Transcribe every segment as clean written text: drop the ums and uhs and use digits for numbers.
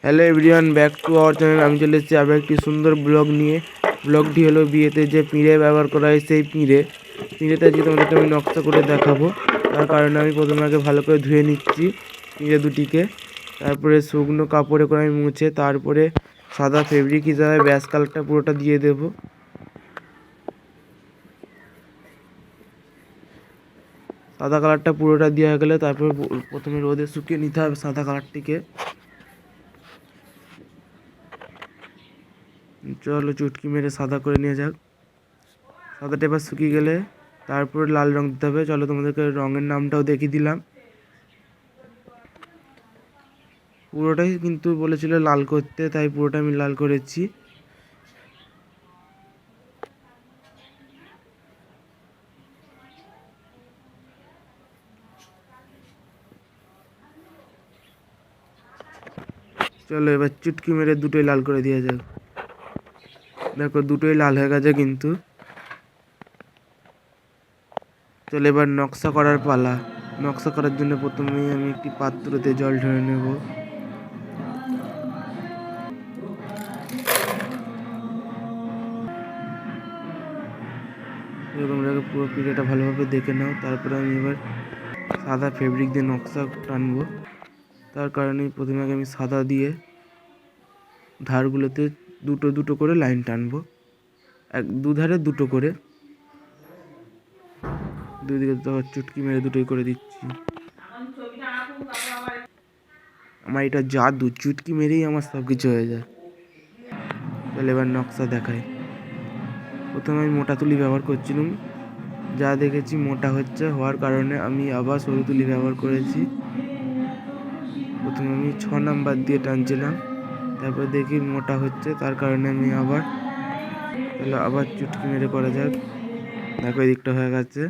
Hello everyone, back to our channel. আমি চলে এসেছি আবার একটি সুন্দর ব্লগ নিয়ে। ব্লগটি হলো বিয়েতে যে পিঁড়ে ব্যবহার করা হয় সেই পিঁড়েতে আজকে তোমাদেরকে আমি নকশা করে দেখাবো। তার কারণে আমি প্রথমে আগে ভালো করে ধুয়ে নিচ্ছি পিঁড়ে দুটিকে। তারপরে শুকনো কাপড়ে করে আমি মুছে তারপরে সাদা ফেব্রিক হিসাবে ব্যাস কালারটা পুরোটা দিয়ে দেবো। সাদা কালারটা পুরোটা দেওয়া হয়ে গেলে তারপরে প্রথমে রোদে শুকিয়ে নিতে হবে সাদা কালারটিকে। চলো চুটকি মেরে সাদা করে নিয়ে যাক। সাদাটা এবার শুকিয়ে গেলে তারপরে লাল রং দিতে হবে। চলো তোমাদেরকে রঙের নামটাও দেখিয়ে দিলাম। পুরোটাই কিন্তু বলেছিল লাল করতে, তাই পুরোটা আমি লাল করেছি। চলো এবার চুটকি মেরে দুটোই লাল করে দেওয়া যাক। দেখো দুটোই লাল হয়ে গেছে কিন্তু। চলো এবার নকশা করার পালা। নকশা করার জন্য প্রথমেই আমি একটি পাত্রতে জল ঢেলে নেব। এরকম রেখে পুরো পিঁড়েটা ভালোভাবে দেখে নাও। তারপরে আমি এবার সাদা ফেব্রিক দিয়ে নকশা টানবো। তার কারণে প্রথমে আগে আমি সাদা দিয়ে ধারগুলোতে দুটো দুটো করে লাইন টানবো, দুধারে দুটো করে, দুদিকে চুটকি মেরে দুটোই করে দিচ্ছি। আমার এটা জাদু, চুটকি মেরেই আমার সব কিছু হয়ে যায়। তাহলে এবার নকশা দেখাই। প্রথমে আমি মোটা তুলি ব্যবহার করছিলাম, যা দেখেছি মোটা হওয়ার কারণে আমি আবার সরু তুলি ব্যবহার করেছি। প্রথমে আমি 6 নাম্বার দিয়ে টানছিলাম, তারপর দেখি মোটা হচ্ছে, তার কারণে আমি আবার চুটকি মেরে করা যাক। দেখো এদিকটা হয়ে গেছে।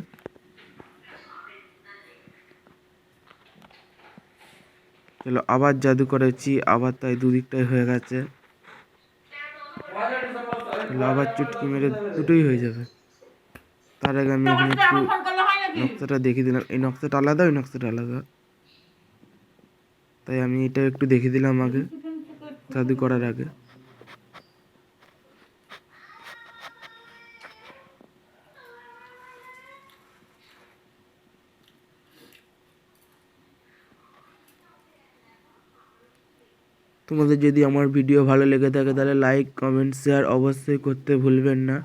চলো আবার জাদু করেছি, আবার তাই দুদিকটাই হয়ে গেছে। আবার চুটকি মেরে দুটোই হয়ে যাবে। তার আগে আমি এখানে একটু নকশাটা দেখিয়ে দিলাম। এই নকশাটা আলাদা, ওই নকশাটা আলাদা, তাই আমি এটা একটু দেখিয়ে দিলাম আগে জাদু করার আগে। তোমাদের যদি আমার ভিডিও ভালো লেগে থাকে তাহলে লাইক, কমেন্ট, শেয়ার অবশ্যই করতে ভুলবেন না।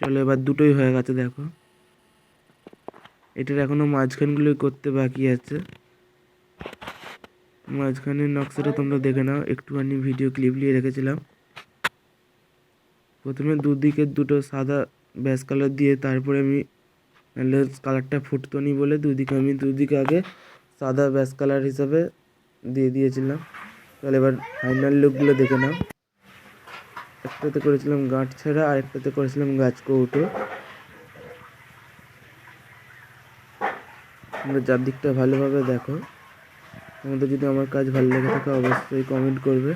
চলো এবার দুটোই হয়ে গেছে। দেখো এটার এখনো মাঝখানগুলোই করতে বাকি আছে। মাঝখানের নকশাটা তোমরা দেখে নাও, একটুখানি ভিডিও ক্লিপ নিয়ে রেখেছিলাম। প্রথমে দুদিকে দুটো সাদা ব্যাস কালার দিয়ে তারপরে আমি কালারটা ফুটতো নি বলে দুদিকে আগে সাদা ব্যাস কালার হিসাবে দিয়ে দিয়েছিলাম। তাহলে এবার ফাইনাল লুকগুলো দেখে নাও। একটাতে করেছিলাম গাঁট ছেঁড়া আর একটাতে করেছিলাম গাছ কৌটো। তোমরা চারদিকটা ভালোভাবে দেখো। তোমাদের যদি আমার কাজ ভালো লেগে থাকে অবশ্যই কমেন্ট করবে।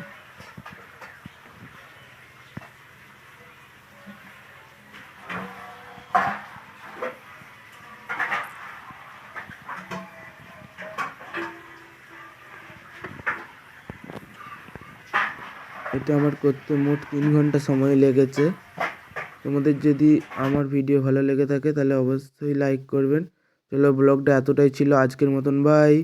এটা আমার করতে মোট 3 ঘন্টা সময় লেগেছে। তোমাদের যদি আমার ভিডিও ভালো লেগে থাকে তাহলে অবশ্যই লাইক করবেন। চলো ব্লগটা এতটাই ছিল আজকের মতন, বাই।